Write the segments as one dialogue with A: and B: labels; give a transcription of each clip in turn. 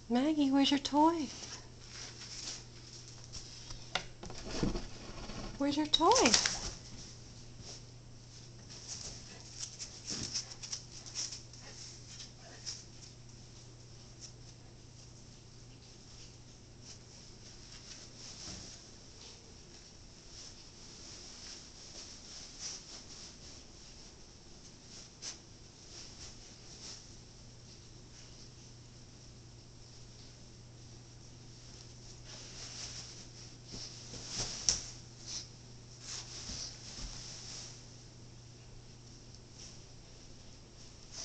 A: Maggie, where's your toy? Where's your toy?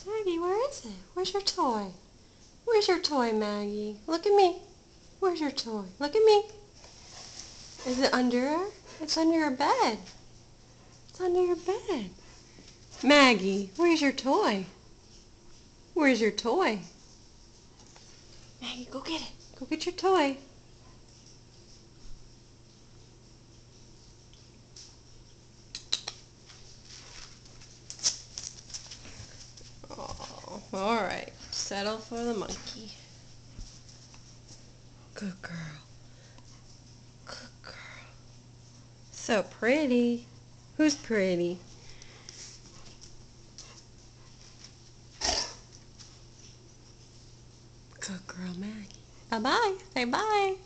A: Maggie, where is it? Where's your toy? Where's your toy, Maggie? Look at me. Where's your toy? Look at me. Is it under her? It's under your bed. It's under your bed. Maggie, where's your toy? Where's your toy? Maggie, go get it. Go get your toy. Oh, all right. Settle for the monkey. Good girl. Good girl. So pretty. Who's pretty? Good girl, Maggie. Bye-bye. Say bye.